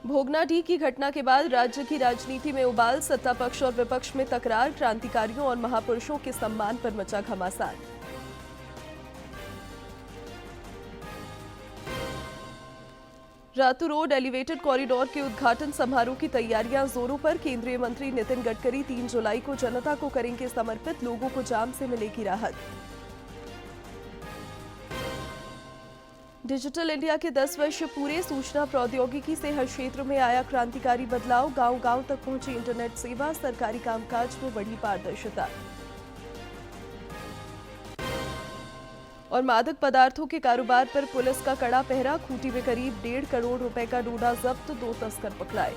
भोगनाडीह की घटना के बाद राज्य की राजनीति में उबाल, सत्ता पक्ष और विपक्ष में तकरार, क्रांतिकारियों और महापुरुषों के सम्मान पर मचा घमासान। रातू रोड एलिवेटेड कॉरिडोर के उद्घाटन समारोह की तैयारियां जोरों पर। केंद्रीय मंत्री नितिन गडकरी 3 जुलाई को जनता को करेंगे समर्पित, लोगों को जाम से मिलेगी राहत। डिजिटल इंडिया के 10 वर्ष पूरे, सूचना प्रौद्योगिकी से हर क्षेत्र में आया क्रांतिकारी बदलाव। गांव-गांव तक पहुंची इंटरनेट सेवा, सरकारी कामकाज में बढ़ी पारदर्शिता। और मादक पदार्थों के कारोबार पर पुलिस का कड़ा पहरा, खूंटी में करीब 1.5 करोड़ रुपए का डोडा जब्त, 2 तस्कर पकड़ाए।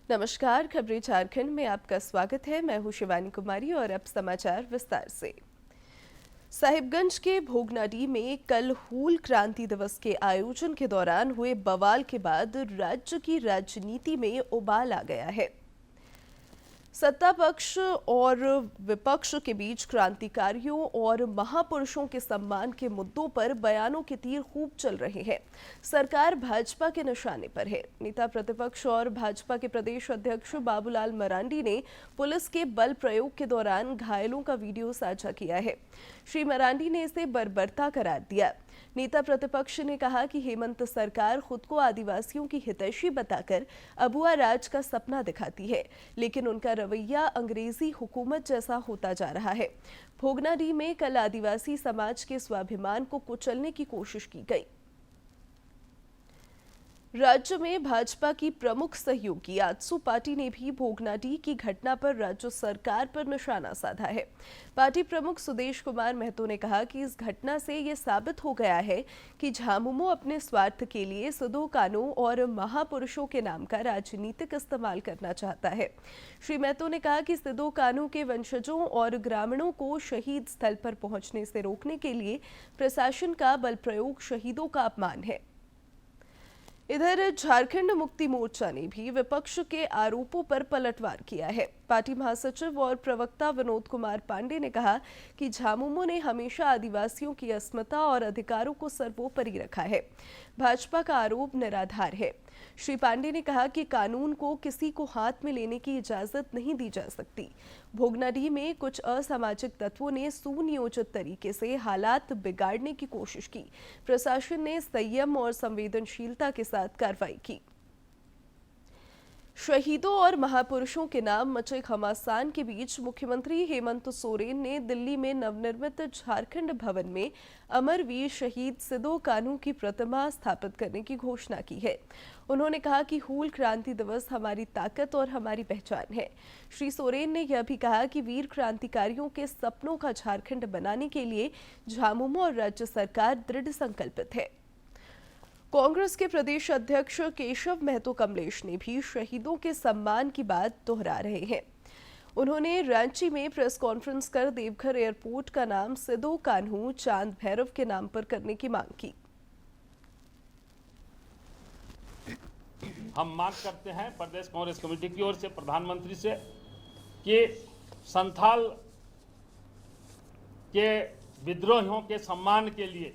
नमस्कार, खबरें झारखंड में आपका स्वागत है। मैं हूं शिवानी कुमारी और अब समाचार विस्तार से। साहिबगंज के भोगनाडीह में कल हूल क्रांति दिवस के आयोजन के दौरान हुए बवाल के बाद राज्य की राजनीति में उबाल आ गया है। सत्ता पक्ष और विपक्ष के बीच क्रांतिकारियों और महापुरुषों के सम्मान के मुद्दों पर बयानों के तीर खूब चल रहे हैं। सरकार भाजपा के निशाने पर है। नेता प्रतिपक्ष और भाजपा के प्रदेश अध्यक्ष बाबूलाल मरांडी ने पुलिस के बल प्रयोग के दौरान घायलों का वीडियो साझा किया है। श्री मरांडी ने इसे बर्बरता करार दिया। नेता प्रतिपक्ष ने कहा कि हेमंत सरकार खुद को आदिवासियों की हितैषी बताकर अबुआ राज का सपना दिखाती है, लेकिन उनका रवैया अंग्रेजी हुकूमत जैसा होता जा रहा है। भोगनाडीह में कल आदिवासी समाज के स्वाभिमान को कुचलने की कोशिश की गई। राज्य में भाजपा की प्रमुख सहयोगी आजसू पार्टी ने भी भोगनाडीह की घटना पर राज्य सरकार पर निशाना साधा है। पार्टी प्रमुख सुदेश कुमार महतो ने कहा कि इस घटना से ये साबित हो गया है कि झामुमो अपने स्वार्थ के लिए सिदो कान्हू और महापुरुषों के नाम का राजनीतिक इस्तेमाल करना चाहता है। श्री महतो ने कहा कि सिदो कान्हू के वंशजों और ग्रामीणों को शहीद स्थल पर पहुंचने से रोकने के लिए प्रशासन का बल प्रयोग शहीदों का अपमान है। इधर झारखंड मुक्ति मोर्चा ने भी विपक्ष के आरोपों पर पलटवार किया है। पार्टी महासचिव और प्रवक्ता विनोद कुमार पांडे ने कहा कि झामुमो ने हमेशा आदिवासियों की अस्मिता और अधिकारों को सर्वोपरि रखा है। भाजपा का आरोप निराधार है। श्री पांडे ने कहा कि कानून को किसी को हाथ में लेने की इजाजत नहीं दी जा सकती। भोगनाडीह में कुछ असामाजिक तत्वों ने सुनियोजित तरीके से हालात बिगाड़ने की कोशिश की। प्रशासन ने संयम और संवेदनशीलता के साथ कार्रवाई की। शहीदों और महापुरुषों के नाम मचे घमासान के बीच मुख्यमंत्री हेमंत सोरेन ने दिल्ली में नवनिर्मित झारखंड भवन में अमरवीर शहीद सिदो कान्हू की प्रतिमा स्थापित करने की घोषणा की है। उन्होंने कहा कि हूल क्रांति दिवस हमारी ताकत और हमारी पहचान है। श्री सोरेन ने यह भी कहा कि वीर क्रांतिकारियों के सपनों का झारखंड बनाने के लिए झामुमो और राज्य सरकार दृढ़ संकल्पित है। कांग्रेस के प्रदेश अध्यक्ष केशव महतो कमलेश ने भी शहीदों के सम्मान की बात दोहरा रहे हैं। उन्होंने रांची में प्रेस कॉन्फ्रेंस कर देवघर एयरपोर्ट का नाम सिदो कान्हू चांद भैरव के नाम पर करने की मांग की। हम मांग करते हैं प्रदेश कांग्रेस कमेटी की ओर से प्रधानमंत्री से कि संथाल के विद्रोहियों के सम्मान के लिए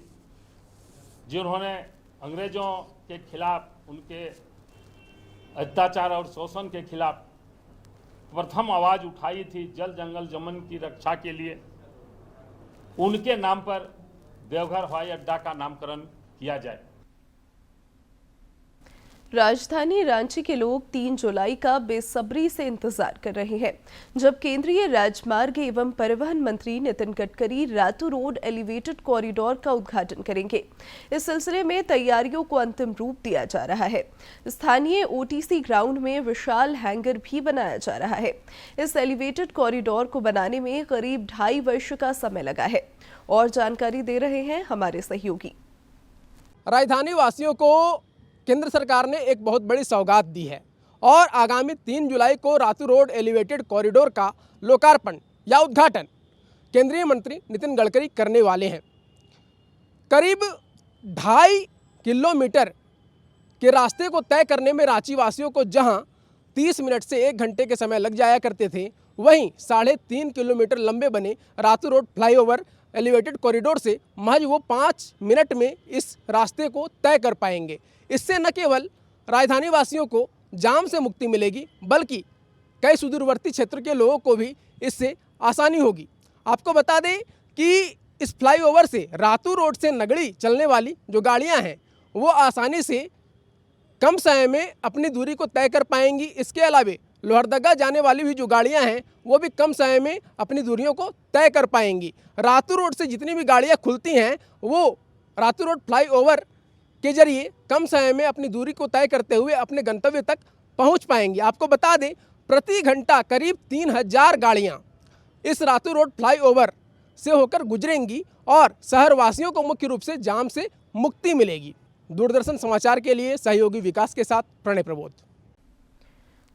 जिन्होंने अंग्रेजों के खिलाफ, उनके अत्याचार और शोषण के खिलाफ प्रथम आवाज उठाई थी जल जंगल जमन की रक्षा के लिए, उनके नाम पर देवघर हवाई अड्डा का नामकरण किया जाए। राजधानी रांची के लोग 3 जुलाई का बेसब्री से इंतजार कर रहे हैं, जब केंद्रीय राजमार्ग एवं परिवहन मंत्री Nitin Gadkari Ratu road elevated corridor का उद्घाटन करेंगे। इस सिलसिले में तैयारियों को अंतिम रूप दिया जा रहा है। स्थानीय ओटीसी ग्राउंड में विशाल हैंगर भी बनाया जा रहा है। इस एलिवेटेड कॉरिडोर को बनाने में करीब 2.5 वर्ष का समय लगा है। और जानकारी दे रहे हैं हमारे सहयोगी। राजधानी वासियों को केंद्र सरकार ने एक बहुत बड़ी सौगात दी है और आगामी 3 जुलाई को रातू रोड एलिवेटेड कॉरिडोर का लोकार्पण या उद्घाटन केंद्रीय मंत्री नितिन गडकरी करने वाले हैं। करीब 2.5 किलोमीटर कि रास्ते को तय करने में रांची वासियों को जहां 30 मिनट से 1 घंटे के समय लग जाया करते थे, वहीं 3.5 किलोमीटर लंबे बने Ratu road flyover elevated corridor से महज वो 5 मिनट में इस रास्ते को तय कर पाएंगे। इससे न केवल राजधानी वासियों को जाम से मुक्ति मिलेगी, बल्कि कई सुदूरवर्ती क्षेत्र के लोगों को भी इससे आसानी होगी। आपको बता दें कि इस फ्लाईओवर से रातू रोड से नगड़ी चलने वाली जो गाड़ियां हैं वो आसानी से कम समय में अपनी दूरी को तय कर पाएंगी। इसके अलावा लोहरदगा जाने वाली भी जो गाड़ियां हैं वो भी कम समय में अपनी दूरियों को तय कर पाएंगी। रातू रोड से जितनी भी गाड़ियां खुलती हैं वो रातू रोड फ्लाईओवर के जरिए कम समय में अपनी दूरी को तय करते हुए अपने गंतव्य तक पहुंच पाएंगी। आपको बता दें प्रति घंटा करीब 3000 गाड़ियां इस रातू रोड फ्लाईओवर से होकर गुजरेंगी और शहरवासियों को मुख्य रूप से जाम से मुक्ति मिलेगी। दूरदर्शन समाचार के लिए सहयोगी विकास के साथ प्रणय प्रबोध।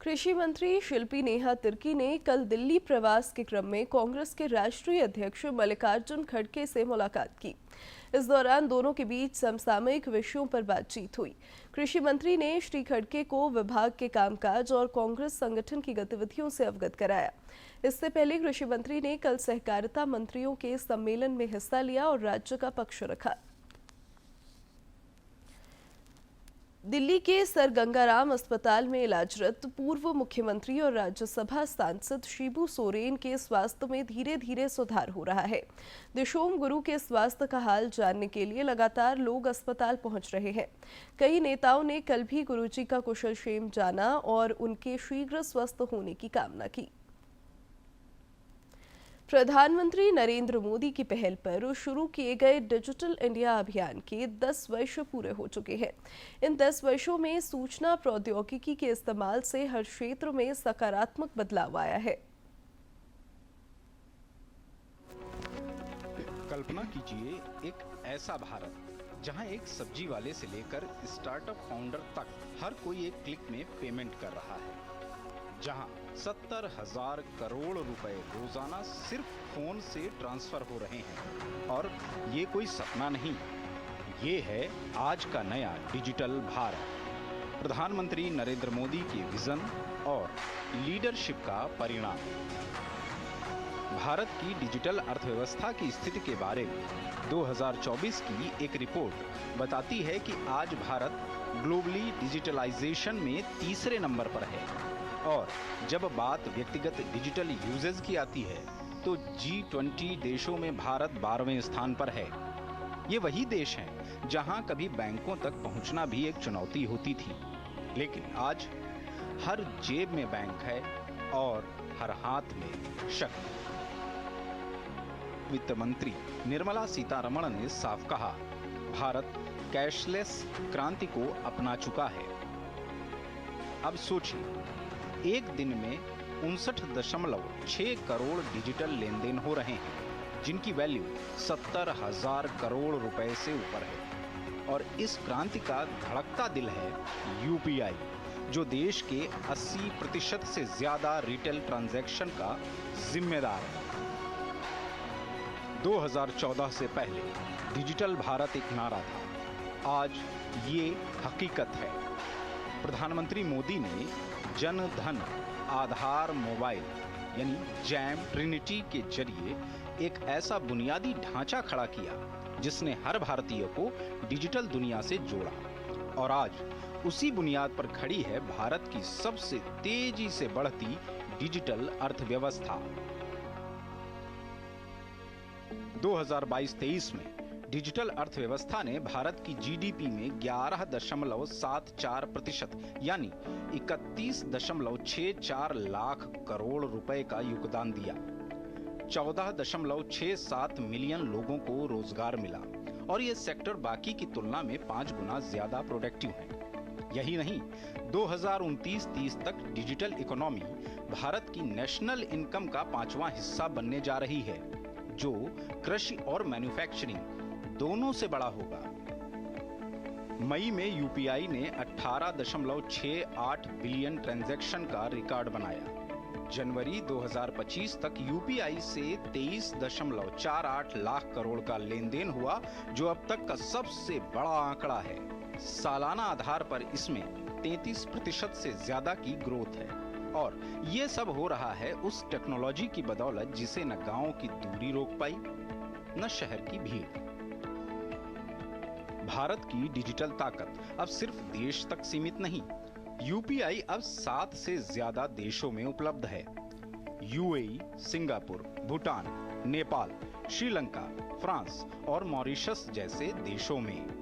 कृषि मंत्री शिल्पी नेहा तिर्की ने कल दिल्ली प्रवास के क्रम में कांग्रेस के राष्ट्रीय अध्यक्ष मल्लिकार्जुन खड़गे से मुलाकात की। इस दौरान दोनों के बीच समसामयिक विषयों पर बातचीत हुई। कृषि मंत्री ने श्री खड़गे को विभाग के कामकाज और कांग्रेस संगठन की गतिविधियों से अवगत कराया। इससे पहले कृषि मंत्री ने कल सहकारिता मंत्रियों के सम्मेलन में हिस्सा लिया और राज्य का पक्ष रखा। दिल्ली के सर गंगाराम अस्पताल में इलाजरत पूर्व मुख्यमंत्री और राज्यसभा सांसद शिबू सोरेन के स्वास्थ्य में धीरे धीरे सुधार हो रहा है। दिशोम गुरु के स्वास्थ्य का हाल जानने के लिए लगातार लोग अस्पताल पहुंच रहे हैं। कई नेताओं ने कल भी गुरुजी का कुशलक्षेम जाना और उनके शीघ्र स्वस्थ होने की कामना की। प्रधानमंत्री नरेंद्र मोदी की पहल पर शुरू किए गए डिजिटल इंडिया अभियान के 10 वर्ष पूरे हो चुके हैं। इन 10 वर्षों में सूचना प्रौद्योगिकी के इस्तेमाल से हर क्षेत्र में सकारात्मक बदलाव आया है। कल्पना कीजिए एक ऐसा भारत जहां एक सब्जी वाले से लेकर स्टार्टअप फाउंडर तक हर कोई एक क्लिक में पेमेंट कर रहा है, जहां 70,000 करोड़ रुपए रोजाना सिर्फ फोन से ट्रांसफर हो रहे हैं। और ये कोई सपना नहीं, ये है आज का नया डिजिटल भारत, प्रधानमंत्री नरेंद्र मोदी के विजन और लीडरशिप का परिणाम। भारत की डिजिटल अर्थव्यवस्था की स्थिति के बारे में 2024 की एक रिपोर्ट बताती है कि आज भारत ग्लोबली डिजिटलाइजेशन में तीसरे नंबर पर है। और जब बात व्यक्तिगत डिजिटल यूजेज की आती है तो G20 देशों में भारत 12वें स्थान पर है। ये वही देश हैं जहां कभी बैंकों तक पहुंचना भी एक चुनौती होती थी, लेकिन आज हर जेब में बैंक है और हर हाथ में शक्ति। वित्त मंत्री निर्मला सीतारमण ने साफ कहा, भारत कैशलेस क्रांति को अपना चुका है। अब सोचिए, एक दिन में 59.6 करोड़ डिजिटल लेन देन हो रहे हैं, जिनकी वैल्यू 70,000 करोड़ रुपए से ऊपर है। और इस क्रांति का धड़कता दिल है यूपीआई, जो देश के 80% से ज्यादा रिटेल ट्रांजैक्शन का जिम्मेदार है। 2014 से पहले डिजिटल भारत एक नारा था, आज ये हकीकत है। प्रधानमंत्री मोदी ने जन धन आधार मोबाइल यानी जैम ट्रिनिटी के जरिए एक ऐसा बुनियादी ढांचा खड़ा किया जिसने हर भारतीय को डिजिटल दुनिया से जोड़ा। और आज उसी बुनियाद पर खड़ी है भारत की सबसे तेजी से बढ़ती डिजिटल अर्थव्यवस्था। 2022-23 में डिजिटल अर्थव्यवस्था ने भारत की जीडीपी में 11.74% यानी 31.64 लाख करोड़ रुपए का योगदान दिया। 14.67 मिलियन लोगों को रोजगार मिला और ये सेक्टर बाकी की तुलना में 5 गुना ज्यादा प्रोडक्टिव है। यही नहीं, 2029-30 तक डिजिटल इकोनॉमी भारत की नेशनल इनकम का 5वां हिस्सा बनने जा रही है, जो कृषि और मैन्युफैक्चरिंग दोनों से बड़ा होगा। मई में यूपीआई ने 18.68 बिलियन ट्रांजैक्शन का रिकॉर्ड बनाया। जनवरी 2025 तक यूपीआई से 23.48 लाख करोड़ का लेन देन हुआ, जो अब तक का सबसे बड़ा आंकड़ा है। सालाना आधार पर इसमें 33% से ज्यादा की ग्रोथ है और ये सब हो रहा है उस टेक्नोलॉजी की बदौलत जिसे न गांव की दूरी रोक पाई न शहर की भीड़। भारत की डिजिटल ताकत अब सिर्फ देश तक सीमित नहीं, यूपीआई अब 7 से ज्यादा देशों में उपलब्ध है। UAE, Singapore, Bhutan, Nepal, Sri Lanka, France और मॉरिशस जैसे देशों में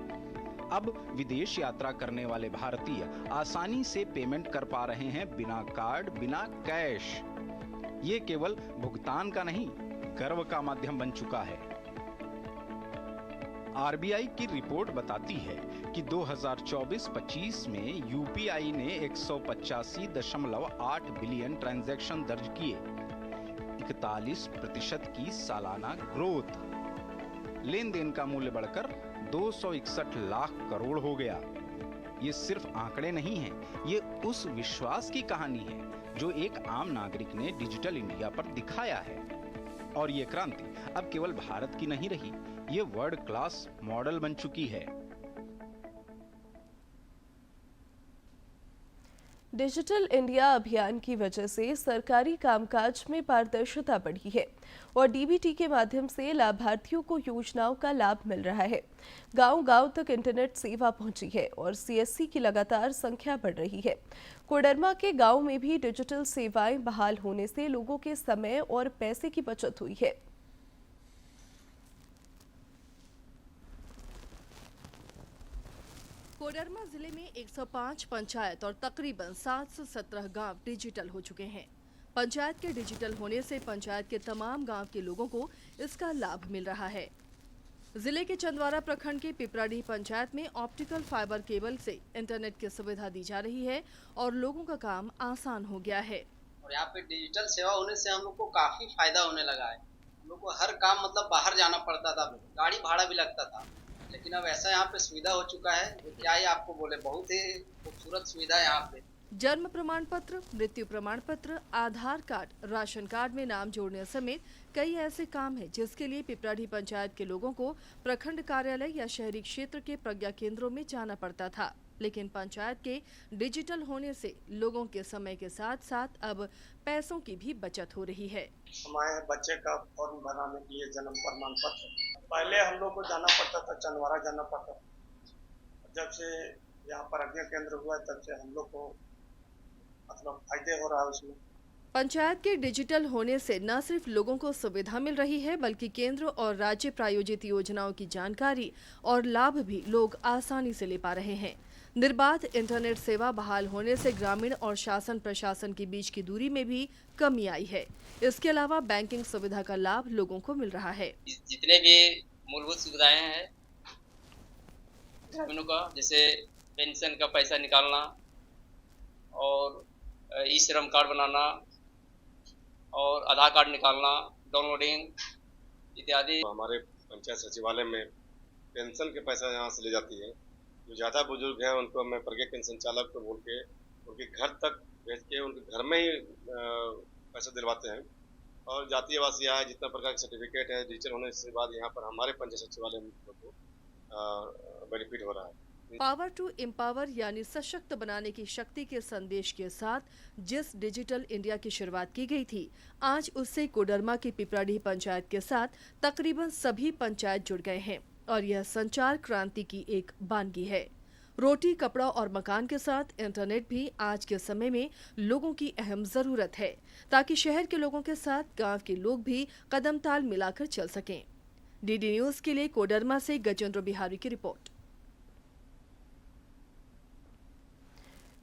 अब विदेश यात्रा करने वाले भारतीय आसानी से पेमेंट कर पा रहे हैं बिना कार्ड, बिना कैश। ये केवल भुगतान का नहीं, गर्व का माध्यम बन चुका है। आरबीआई की रिपोर्ट बताती है कि 2024-25 में यूपीआई ने 185.8 बिलियन ट्रांजैक्शन दर्ज किए, 41% की सालाना ग्रोथ। लेन देन का मूल्य बढ़कर 261 लाख करोड़ हो गया। ये सिर्फ आंकड़े नहीं हैं, ये उस विश्वास की कहानी है जो एक आम नागरिक ने डिजिटल इंडिया पर दिखाया है। और ये क्रांति अब केवल भारत की नहीं रही, ये वर्ल्ड क्लास मॉडल बन चुकी है। डिजिटल इंडिया अभियान की वजह से सरकारी कामकाज में पारदर्शिता बढ़ी है और डीबीटी के माध्यम से लाभार्थियों को योजनाओं का लाभ मिल रहा है। गांव-गांव तक इंटरनेट सेवा पहुंची है और सीएससी की लगातार संख्या बढ़ रही है। कोडरमा के गांव में भी डिजिटल सेवाएं बहाल होने से लोगों के समय और पैसे की बचत हुई है। कोडरमा जिले में 105 पंचायत और तकरीबन 717 गांव डिजिटल हो चुके हैं। पंचायत के डिजिटल होने से पंचायत के तमाम गांव के लोगों को इसका लाभ मिल रहा है। जिले के चंदवारा प्रखंड के पिपराडीह पंचायत में ऑप्टिकल फाइबर केबल से इंटरनेट की सुविधा दी जा रही है और लोगों का काम आसान हो गया है। और यहाँ पे डिजिटल सेवा होने से हम लोग को काफी फायदा होने लगा है। हम लोग को हर काम मतलब बाहर जाना पड़ता था, गाड़ी भाड़ा भी लगता था, लेकिन अब ऐसा यहाँ पे सुविधा हो चुका है, क्या ही आपको बोले, बहुत ही खूबसूरत सुविधा है यहाँ पे। जन्म प्रमाण पत्र, मृत्यु प्रमाण पत्र, आधार कार्ड, राशन कार्ड में नाम जोड़ने समेत कई ऐसे काम हैं जिसके लिए पिपराडीह पंचायत के लोगों को प्रखंड कार्यालय या शहरी क्षेत्र के प्रज्ञा केंद्रों में जाना पड़ता था। लेकिन पंचायत के डिजिटल होने से लोगों के समय के साथ साथ अब पैसों की भी बचत हो रही है। हमारे बच्चे का फॉर्म भराने के लिए जन्म प्रमाण पत्र, पहले हम लोग को जाना पड़ता था, चंदवारा जाना पड़ता था। जब से यहाँ पर प्रज्ञा केंद्र हुआ तब से हम लोग को मतलब फायदे हो रहा है उसमें। पंचायत के डिजिटल होने से न सिर्फ लोगों को सुविधा मिल रही है बल्कि केंद्र और राज्य प्रायोजित योजनाओं की जानकारी और लाभ भी लोग आसानी से ले पा रहे हैं। निर्बाध इंटरनेट सेवा बहाल होने से ग्रामीण और शासन प्रशासन के बीच की दूरी में भी कमी आई है। इसके अलावा बैंकिंग सुविधा का लाभ लोगों को मिल रहा है। जितने भी मूलभूत सुविधाएं हैं ग्रामीणों का, जैसे पेंशन का पैसा निकालना और ई श्रम कार्ड बनाना और आधार कार्ड निकालना, डाउनलोडिंग इत्यादि। हमारे पंचायत सचिवालय में पेंशन के पैसा यहाँ से ले जाती है। जो ज़्यादा बुजुर्ग हैं उनको मैं प्रज्ञा पेंशन चालक को बोल के उनके घर तक भेज के उनके घर में ही पैसा दिलवाते हैं। और जातीय आवासीय आय जितना प्रकार के सर्टिफिकेट है डिजिटल होने के बाद यहाँ पर हमारे पंचायत सचिवालय में को बेनिफिट हो रहा है। पावर टू एम्पावर यानी सशक्त बनाने की शक्ति के संदेश के साथ जिस डिजिटल इंडिया की शुरुआत की गई थी, आज उससे कोडरमा की पिपराडीह पंचायत के साथ तकरीबन सभी पंचायत जुड़ गए हैं और यह संचार क्रांति की एक बानगी है। रोटी, कपड़ा और मकान के साथ इंटरनेट भी आज के समय में लोगों की अहम जरूरत है, ताकि शहर के लोगों के साथ गांव के लोग भी कदम ताल मिलाकर चल सकें। डीडी न्यूज के लिए कोडरमा से गजेंद्र बिहारी की रिपोर्ट।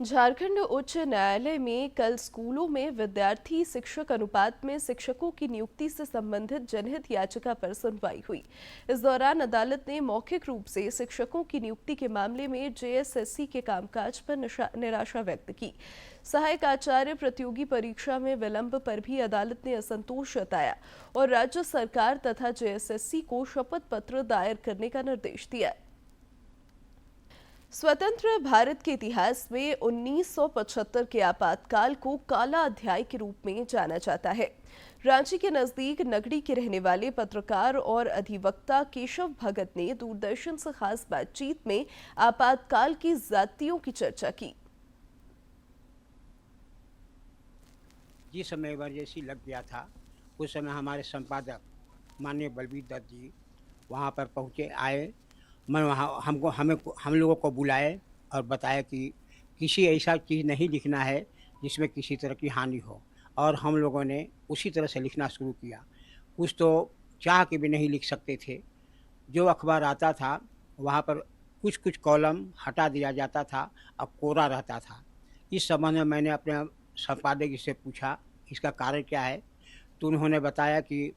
झारखंड उच्च न्यायालय में कल स्कूलों में विद्यार्थी शिक्षक अनुपात में शिक्षकों की नियुक्ति से संबंधित जनहित याचिका पर सुनवाई हुई। इस दौरान अदालत ने मौखिक रूप से शिक्षकों की नियुक्ति के मामले में जेएसएससी के कामकाज पर निराशा व्यक्त की। सहायक आचार्य प्रतियोगी परीक्षा में विलंब पर भी अदालत ने असंतोष जताया और राज्य सरकार तथा जेएसएससी को शपथ पत्र दायर करने का निर्देश दिया। स्वतंत्र भारत के इतिहास में 1975 के आपातकाल को काला अध्याय के रूप में जाना जाता है। रांची के नजदीक नगड़ी के रहने वाले पत्रकार और अधिवक्ता केशव भगत ने दूरदर्शन से खास बातचीत में आपातकाल की ज्यादतियों की चर्चा की। जिस समय इमरजेंसी लग गया था उस समय हमारे संपादक माननीय बलबीर दत्त जी वहाँ पर पहुँचे, आए। मैं वहाँ हम लोगों को बुलाए और बताया कि किसी ऐसा चीज़ नहीं लिखना है जिसमें किसी तरह की हानि हो, और हम लोगों ने उसी तरह से लिखना शुरू किया। कुछ तो चाह के भी नहीं लिख सकते थे। जो अखबार आता था वहाँ पर कुछ कुछ कॉलम हटा दिया जाता था और कोरा रहता था। इस संबंध में मैंने अपने संपादक जी से पूछा इसका कारण क्या है, तो उन्होंने बताया कि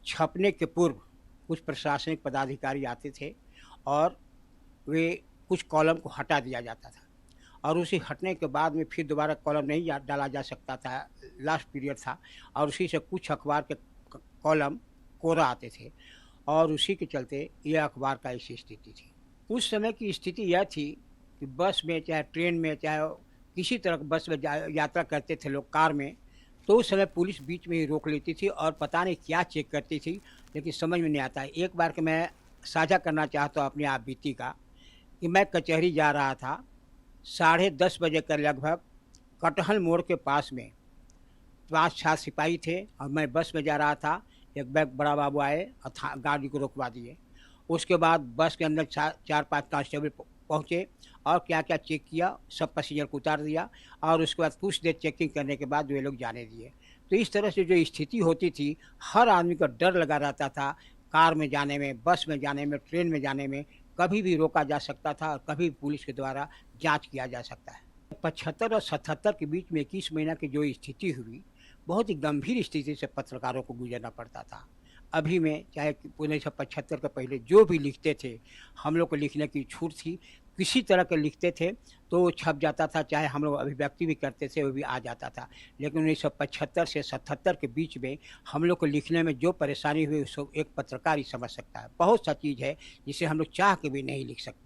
छपने के पूर्व कुछ प्रशासनिक पदाधिकारी आते थे और वे कुछ कॉलम को हटा दिया जाता था, और उसी हटने के बाद में फिर दोबारा कॉलम नहीं डाला जा सकता था, लास्ट पीरियड था, और उसी से कुछ अखबार के कॉलम कोरा आते थे, और उसी के चलते यह अखबार का ऐसी स्थिति थी। उस समय की स्थिति यह थी कि बस में चाहे ट्रेन में चाहे किसी तरह बस में यात्रा करते थे लोग, कार में, तो उस समय पुलिस बीच में ही रोक लेती थी और पता नहीं क्या चेक करती थी, लेकिन समझ में नहीं आता। एक बार के मैं साझा करना चाहता हूँ अपनी आप बीती का, कि मैं कचहरी जा रहा था 10:30 बजे के लगभग, कटहल मोड़ के पास में 5-6 सिपाही थे और मैं बस में जा रहा था। एक बड़ा बाबू आए और गाड़ी को रोकवा दिए। उसके बाद बस के अंदर 4-5 कांस्टेबल पहुँचे और क्या क्या चेक किया, सब पैसेंजर को उतार दिया, और उसके बाद कुछ देर चेकिंग करने के बाद वे लोग जाने दिए। तो इस तरह से जो स्थिति होती थी, हर आदमी को डर लगा रहता था। कार में जाने में, बस में जाने में, ट्रेन में जाने में कभी भी रोका जा सकता था और कभी पुलिस के द्वारा जांच किया जा सकता है। 75 और 77 के बीच में 21 महीना की जो स्थिति हुई, बहुत ही गंभीर स्थिति से पत्रकारों को गुजरना पड़ता था। अभी में चाहे 1975 के पहले जो भी लिखते थे, हम लोग को लिखने की छूट थी। किसी तरह के लिखते थे तो वो छप जाता था, चाहे हम लोग अभिव्यक्ति भी करते थे वो भी आ जाता था। लेकिन 1975 से 77 के बीच में हम लोग को लिखने में जो परेशानी हुई उसको एक पत्रकार ही समझ सकता है। बहुत सा चीज़ है जिसे हम लोग चाह के भी नहीं लिख सकते।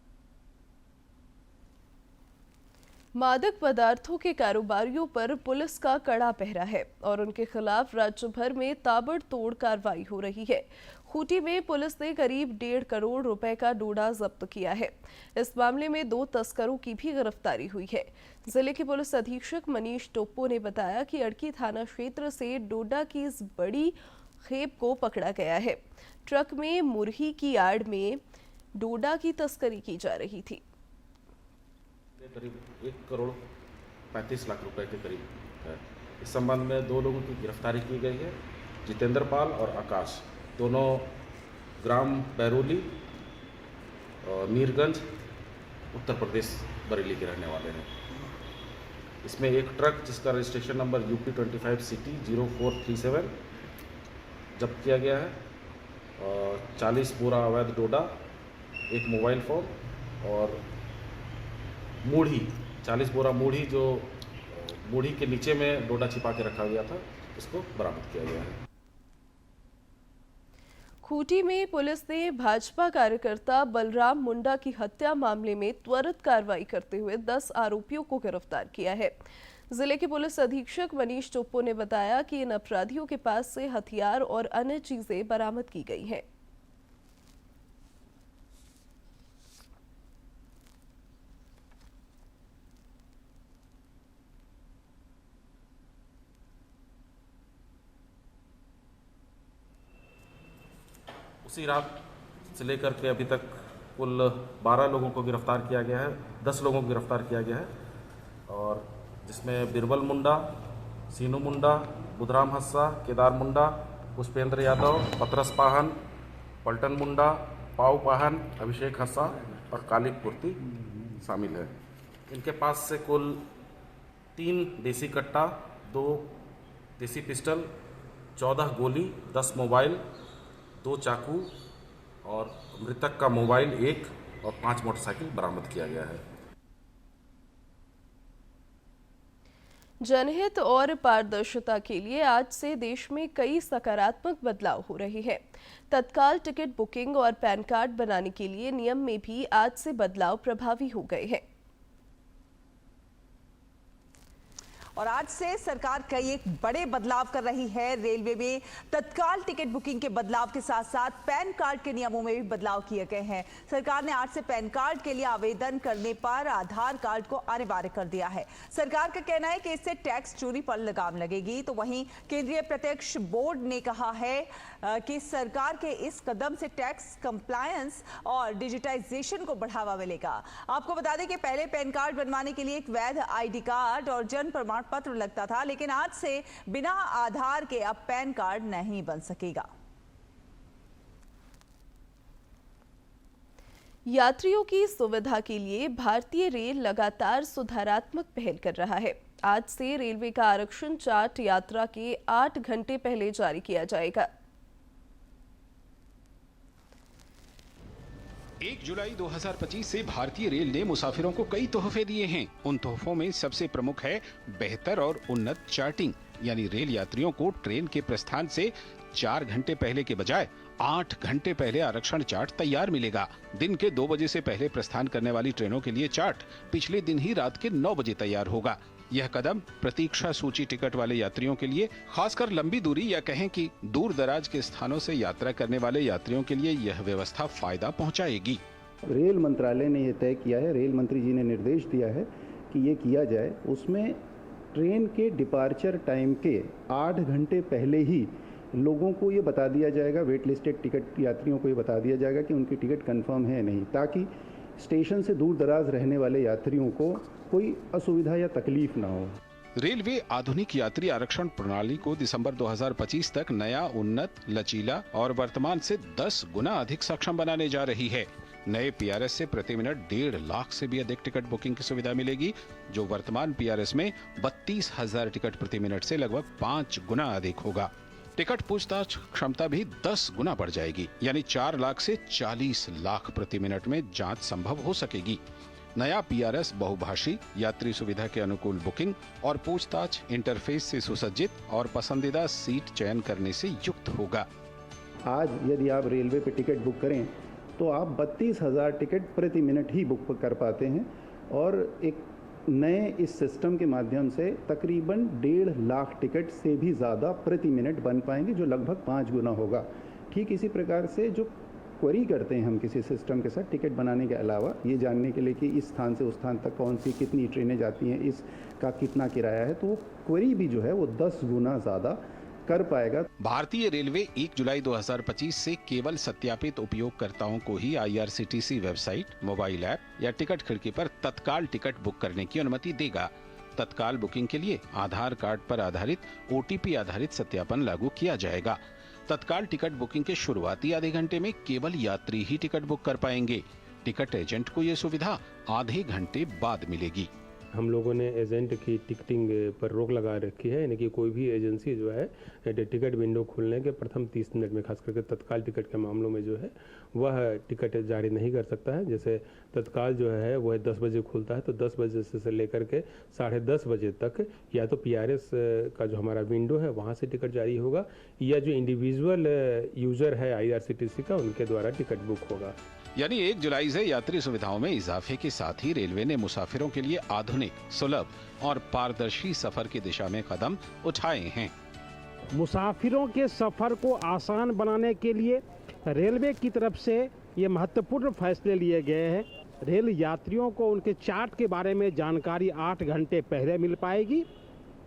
मादक पदार्थों के कारोबारियों पर पुलिस का कड़ा पहरा है और उनके खिलाफ राज्य भर में ताबड़तोड़ कार्रवाई हो रही है। खूंटी में पुलिस ने करीब 1.5 करोड़ रुपए का डोडा जब्त किया है। इस मामले में 2 तस्करों की भी गिरफ्तारी हुई है। जिले के पुलिस अधीक्षक मनीष टोप्पो ने बताया कि अड़की थाना क्षेत्र से डोडा की इस बड़ी खेप को पकड़ा गया है। ट्रक में मुरही की आड़ में डोडा की तस्करी की जा रही थी। करीब 1 करोड़ 35 लाख रुपए के करीब है। इस संबंध में 2 लोगों की गिरफ्तारी की गई है, जितेंद्र पाल और आकाश, दोनों ग्राम बैरोली और मीरगंज उत्तर प्रदेश बरेली के रहने वाले हैं। इसमें एक ट्रक जिसका रजिस्ट्रेशन नंबर UP 25CT 0437 जब्त किया गया है, और 40 बोरा अवैध डोडा, एक मोबाइल फ़ोन और मूढ़ी, 40 बोरा मूढ़ी जो मूढ़ी के नीचे में डोडा छिपा के रखा गया था, इसको बरामद किया गया है। खूंटी में पुलिस ने भाजपा कार्यकर्ता बलराम मुंडा की हत्या मामले में त्वरित कार्रवाई करते हुए 10 आरोपियों को गिरफ्तार किया है। जिले के पुलिस अधीक्षक मनीष टोप्पो ने बताया कि इन अपराधियों के पास से हथियार और अन्य चीजें बरामद की गई हैं। उसी रात से लेकर के अभी तक कुल 12 लोगों को गिरफ्तार किया गया है, 10 लोगों को गिरफ्तार किया गया है, और जिसमें बिरबल मुंडा, सीनू मुंडा, बुधराम हस्सा, केदार मुंडा, पुष्पेंद्र यादव, पतरस पाहन, पलटन मुंडा, पाऊ पाहन, अभिषेक हस्सा और कालिक पूर्ति शामिल है। इनके पास से कुल 3 देसी कट्टा, 2 देसी पिस्टल, 14 गोली, 10 मोबाइल, 2 चाकू और मृतक का मोबाइल 1 और 5 मोटरसाइकिल बरामद किया गया है। जनहित और पारदर्शिता के लिए आज से देश में कई सकारात्मक बदलाव हो रहे हैं। तत्काल टिकट बुकिंग और पैन कार्ड बनाने के लिए नियम में भी आज से बदलाव प्रभावी हो गए हैं। और आज से सरकार कई एक बड़े बदलाव कर रही है। रेलवे में तत्काल टिकट बुकिंग के बदलाव के साथ साथ पैन कार्ड के नियमों में भी बदलाव किए गए हैं। सरकार ने आज से पैन कार्ड के लिए आवेदन करने पर आधार कार्ड को अनिवार्य कर दिया है। सरकार का कहना है कि इससे टैक्स चोरी पर लगाम लगेगी। तो वहीं केंद्रीय प्रत्यक्ष बोर्ड ने कहा है कि सरकार के इस कदम से टैक्स कंप्लायंस और डिजिटाइजेशन को बढ़ावा मिलेगा। आपको बता दें कि पहले पैन कार्ड बनवाने के लिए एक वैध आईडी कार्ड और जन्म प्रमाण पत्र लगता था, लेकिन आज से बिना आधार के अब पैन कार्ड नहीं बन सकेगा। यात्रियों की सुविधा के लिए भारतीय रेल लगातार सुधारात्मक पहल कर रहा है। आज से रेलवे का आरक्षण चार्ट यात्रा के 8 घंटे पहले जारी किया जाएगा। 1 जुलाई 2025 से भारतीय रेल ने मुसाफिरों को कई तोहफे दिए हैं। उन तोहफों में सबसे प्रमुख है बेहतर और उन्नत चार्टिंग, यानी रेल यात्रियों को ट्रेन के प्रस्थान से 4 घंटे पहले के बजाय 8 घंटे पहले आरक्षण चार्ट तैयार मिलेगा। दिन के 2 बजे से पहले प्रस्थान करने वाली ट्रेनों के लिए चार्ट पिछले दिन ही रात के 9 बजे तैयार होगा। यह कदम प्रतीक्षा सूची टिकट वाले यात्रियों के लिए, खासकर लंबी दूरी या कहें कि दूर दराज के स्थानों से यात्रा करने वाले यात्रियों के लिए यह व्यवस्था फायदा पहुंचाएगी। रेल मंत्रालय ने यह तय किया है, रेल मंत्री जी ने निर्देश दिया है कि ये किया जाए। उसमें ट्रेन के डिपार्चर टाइम के 8 घंटे पहले ही लोगों को ये बता दिया जाएगा, वेट लिस्टेड टिकट यात्रियों को ये बता दिया जाएगा कि उनकी टिकट कंफर्म है नहीं, ताकि स्टेशन से दूर दराज रहने वाले यात्रियों को कोई असुविधा या तकलीफ ना हो। रेलवे आधुनिक यात्री आरक्षण प्रणाली को दिसंबर 2025 तक नया, उन्नत, लचीला और वर्तमान से 10 गुना अधिक सक्षम बनाने जा रही है। नए पीआरएस से प्रति मिनट 1.5 लाख से भी अधिक टिकट बुकिंग की सुविधा मिलेगी, जो वर्तमान पीआरएस में 32,000 टिकट प्रति मिनट से लगभग 5 गुना अधिक होगा। टिकट पूछताछ क्षमता भी 10 गुना बढ़ जाएगी, यानी 4 लाख से 40 लाख प्रति मिनट में जांच संभव हो सकेगी। नया पीआरएस बहुभाषी, यात्री सुविधा के अनुकूल बुकिंग और पूछताछ इंटरफेस से सुसज्जित और पसंदीदा सीट चयन करने से युक्त होगा। आज यदि आप रेलवे पे टिकट बुक करें तो आप 32,000 टिकट प्रति मिनट ही बुक कर पाते हैं, और एक नए इस सिस्टम के माध्यम से तकरीबन 1.5 लाख टिकट से भी ज़्यादा प्रति मिनट बन पाएंगे, जो लगभग 5 गुना होगा। ठीक इसी प्रकार से जो क्वेरी करते हैं हम किसी सिस्टम के साथ टिकट बनाने के अलावा, ये जानने के लिए कि इस स्थान से उस स्थान तक कौन सी कितनी ट्रेनें जाती हैं, इसका कितना किराया है, तो वो क्वेरी भी जो है वो 10 गुना ज़्यादा कर पाएगा। भारतीय रेलवे 1 जुलाई 2025 से केवल सत्यापित उपयोगकर्ताओं को ही IRCTC वेबसाइट, मोबाइल ऐप या टिकट खिड़की पर तत्काल टिकट बुक करने की अनुमति देगा। तत्काल बुकिंग के लिए आधार कार्ड पर आधारित OTP आधारित सत्यापन लागू किया जाएगा। तत्काल टिकट बुकिंग के शुरुआती आधे घंटे में केवल यात्री ही टिकट बुक कर पाएंगे। टिकट एजेंट को यह सुविधा आधे घंटे बाद मिलेगी। हम लोगों ने एजेंट की टिकटिंग पर रोक लगा रखी है, यानी कि कोई भी एजेंसी जो है टिकट विंडो खुलने के प्रथम 30 मिनट में, खास करके तत्काल टिकट के मामलों में जो है वह टिकट जारी नहीं कर सकता है। जैसे तत्काल जो है वह 10 बजे खुलता है, तो 10 बजे से लेकर के 10:30 बजे तक या तो PRS का जो हमारा विंडो है वहाँ से टिकट जारी होगा, या जो इंडिविजुअल यूज़र है IRCTC का, उनके द्वारा टिकट बुक होगा। यानी 1 जुलाई से यात्री सुविधाओं में इजाफे के साथ ही रेलवे ने मुसाफिरों के लिए आधुनिक, सुलभ और पारदर्शी सफर की दिशा में कदम उठाए हैं। मुसाफिरों के सफर को आसान बनाने के लिए रेलवे की तरफ से ये महत्वपूर्ण फैसले लिए गए हैं। रेल यात्रियों को उनके चार्ट के बारे में जानकारी 8 घंटे पहले मिल पाएगी,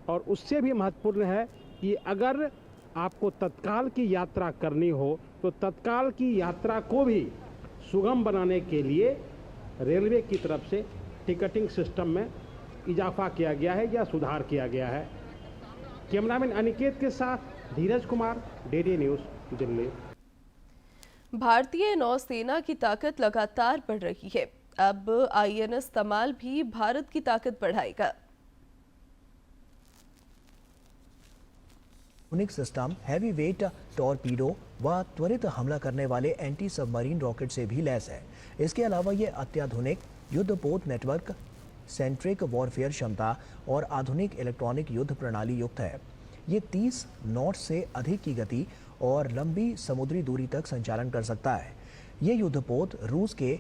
और उससे भी महत्वपूर्ण है कि अगर आपको तत्काल की यात्रा करनी हो तो तत्काल की यात्रा को भी सुगम बनाने के लिए रेलवे की तरफ से टिकटिंग सिस्टम में इजाफा किया गया है या सुधार किया गया है। कैमरामैन अनिकेत के साथ धीरज कुमार, DD न्यूज़, दिल्ली। भारतीय नौसेना की ताकत लगातार बढ़ रही है। अब INS तमाल भी भारत की ताकत बढ़ाएगा। सिस्टम हैवी वेट टॉरपीडो व त्वरित हमला करने वाले एंटी सबमरीन रॉकेट से भी लैस है। इसके अलावा ये अत्याधुनिक युद्धपोत नेटवर्क सेंट्रिक वॉरफेयर क्षमता और आधुनिक इलेक्ट्रॉनिक युद्ध प्रणाली युक्त है। ये 30 नॉट से अधिक की गति और लंबी समुद्री दूरी तक संचालन कर सकता है। ये युद्धपोत रूस के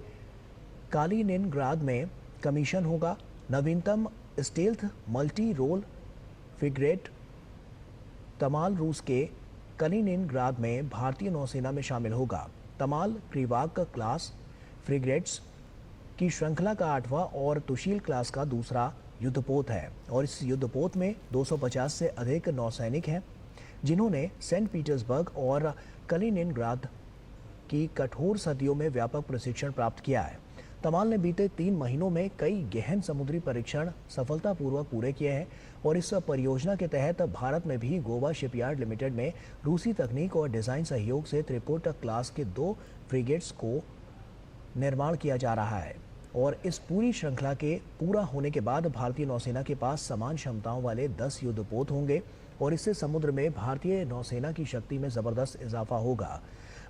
कालिनिनग्राद में कमीशन होगा। नवीनतम स्टेल्थ मल्टी रोल फ्रिगेट तमाल रूस के कलिनिनग्राद में भारतीय नौसेना में शामिल होगा। तमाल क्रीवाक क्लास फ्रिगेट्स की श्रृंखला का 8वां और तुशील क्लास का दूसरा युद्धपोत है और इस युद्धपोत में 250 से अधिक नौसैनिक हैं जिन्होंने सेंट पीटर्सबर्ग और कलिनिनग्राद की कठोर सर्दियों में व्यापक प्रशिक्षण प्राप्त किया है। तमाल ने बीते 3 महीनों में कई गहन समुद्री परीक्षण सफलतापूर्वक पूरे किए हैं और इस परियोजना के तहत भारत में भी गोवा शिपयार्ड लिमिटेड में रूसी तकनीक और डिजाइन सहयोग से त्रिपुट क्लास के 2 फ्रिगेट्स को निर्माण किया जा रहा है और इस पूरी श्रृंखला के पूरा होने के बाद भारतीय नौसेना के पास समान क्षमताओं वाले 10 युद्धपोत होंगे और इससे समुद्र में भारतीय नौसेना की शक्ति में जबरदस्त इजाफा होगा।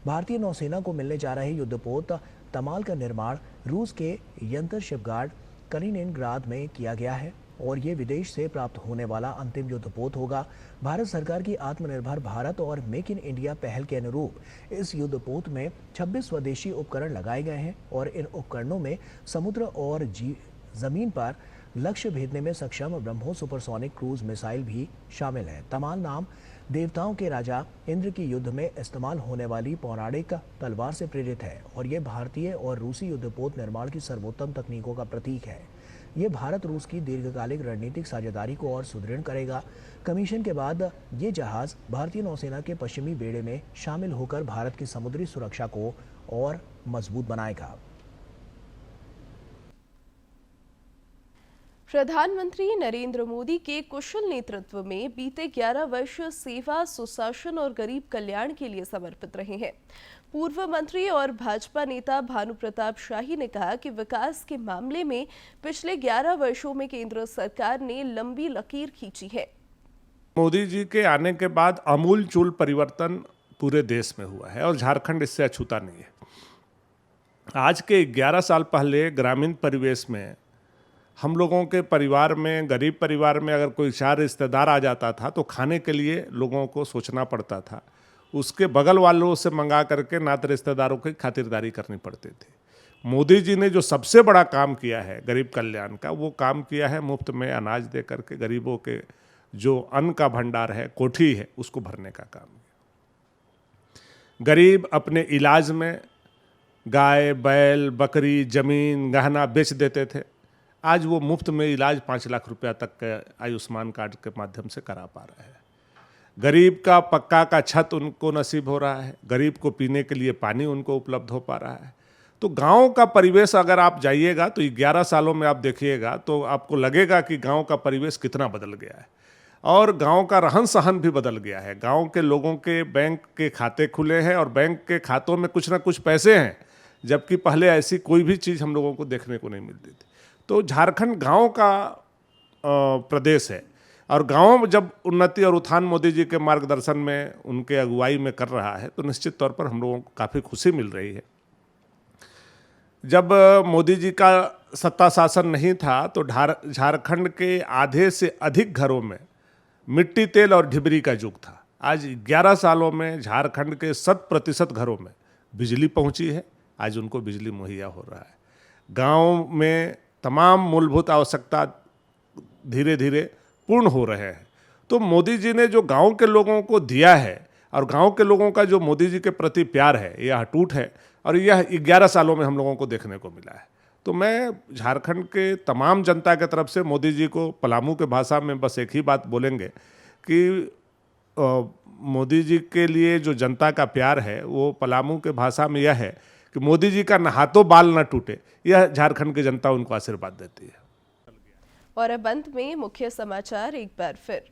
भारतीय नौसेना को मिलने जा रहे युद्धपोत तमाल का निर्माण रूस के यंतर शिपगार्ड कलिनिनग्राद में किया गया है और ये विदेश से प्राप्त होने वाला अंतिम युद्धपोत होगा। भारत सरकार की आत्मनिर्भर भारत और मेक इन इंडिया पहल के अनुरूप इस युद्धपोत में 26 स्वदेशी उपकरण लगाए गए हैं और इन उपकरणों में समुद्र और जमीन पर लक्ष्य भेदने में सक्षम ब्रह्मोस सुपरसोनिक क्रूज मिसाइल भी शामिल है। तमाल नाम देवताओं के राजा इंद्र की युद्ध में इस्तेमाल होने वाली पौराणिक तलवार से प्रेरित है और ये भारतीय और रूसी युद्धपोत निर्माण की सर्वोत्तम तकनीकों का प्रतीक है। ये भारत रूस की दीर्घकालिक रणनीतिक साझेदारी को और सुदृढ़ करेगा। कमीशन के बाद ये जहाज भारतीय नौसेना के पश्चिमी बेड़े में शामिल होकर भारत की समुद्री सुरक्षा को और मजबूत बनाएगा। प्रधानमंत्री नरेंद्र मोदी के कुशल नेतृत्व में बीते 11 वर्ष सेवा, सुशासन और गरीब कल्याण के लिए समर्पित रहे हैं। पूर्व मंत्री और भाजपा नेता भानु प्रताप शाही ने कहा कि विकास के मामले में पिछले 11 वर्षों में केंद्र सरकार ने लंबी लकीर खींची है। मोदी जी के आने के बाद आमूल-चूल परिवर्तन पूरे देश में हुआ है और झारखंड इससे अछूता नहीं है। आज के 11 साल पहले ग्रामीण परिवेश में हम लोगों के परिवार में, गरीब परिवार में अगर कोई 4 रिश्तेदार आ जाता था तो खाने के लिए लोगों को सोचना पड़ता था। उसके बगल वालों से मंगा करके नाते रिश्तेदारों की खातिरदारी करनी पड़ती थी। मोदी जी ने जो सबसे बड़ा काम किया है गरीब कल्याण का, वो काम किया है मुफ्त में अनाज दे करके गरीबों के जो अन्न का भंडार है, कोठी है, उसको भरने का काम किया। गरीब अपने इलाज में गाय, बैल, बकरी, जमीन, गहना बेच देते थे। आज वो मुफ्त में इलाज 5 लाख रुपया तक के आयुष्मान कार्ड के माध्यम से करा पा रहे हैं। गरीब का पक्का का छत उनको नसीब हो रहा है, गरीब को पीने के लिए पानी उनको उपलब्ध हो पा रहा है। तो गांव का परिवेश अगर आप जाइएगा तो 11 सालों में आप देखिएगा तो आपको लगेगा कि गांव का परिवेश कितना बदल गया है और गांव का रहन सहन भी बदल गया है। गांव के लोगों के बैंक के खाते खुले हैं और बैंक के खातों में कुछ ना कुछ पैसे हैं, जबकि पहले ऐसी कोई भी चीज़ हम लोगों को देखने को नहीं मिलती थी। तो झारखंड गांव का प्रदेश है और गांव जब उन्नति और उत्थान मोदी जी के मार्गदर्शन में, उनके अगुवाई में कर रहा है तो निश्चित तौर पर हम लोगों को काफ़ी खुशी मिल रही है। जब मोदी जी का सत्ता शासन नहीं था तो झारखंड के आधे से अधिक घरों में मिट्टी तेल और ढिबरी का युग था। आज 11 सालों में झारखंड के 100% घरों में बिजली पहुंची है। आज उनको बिजली मुहैया हो रहा है। गांव में तमाम मूलभूत आवश्यकता धीरे धीरे पूर्ण हो रहे हैं। तो मोदी जी ने जो गांव के लोगों को दिया है और गांव के लोगों का जो मोदी जी के प्रति प्यार है, यह अटूट है और यह 11 सालों में हम लोगों को देखने को मिला है। तो मैं झारखंड के तमाम जनता के तरफ से मोदी जी को पलामू के भाषा में बस एक ही बात बोलेंगे कि मोदी जी के लिए जो जनता का प्यार है वो पलामू के भाषा में यह है कि मोदी जी का हाथों बाल न टूटे, यह झारखंड की जनता उनको आशीर्वाद देती है। और अब अंत में मुख्य समाचार एक बार फिर।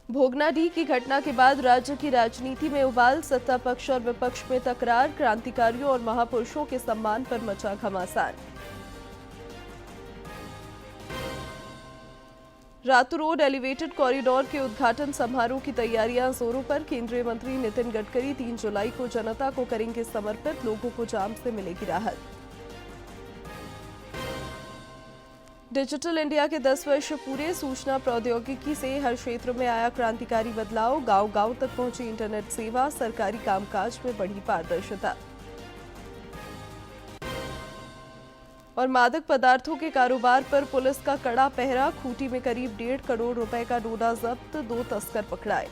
भोगनाडीह की घटना के बाद राज्य की राजनीति में उबाल, सत्ता पक्ष और विपक्ष में तकरार, क्रांतिकारियों और महापुरुषों के सम्मान पर मचा घमासान। रातू रोड एलिवेटेड कॉरिडोर के उद्घाटन समारोह की तैयारियां जोरों पर। केंद्रीय मंत्री नितिन गडकरी 3 जुलाई को जनता को करेंगे समर्पित, लोगों को जाम से मिलेगी राहत। डिजिटल इंडिया के 10 वर्ष पूरे। सूचना प्रौद्योगिकी से हर क्षेत्र में आया क्रांतिकारी बदलाव। गांव-गांव तक पहुंची इंटरनेट सेवा, सरकारी कामकाज में बढ़ी पारदर्शिता। और मादक पदार्थों के कारोबार पर पुलिस का कड़ा पहरा। खूंटी में करीब 1.5 करोड़ रुपए का डोडा जब्त, 2 तस्कर पकड़ाए।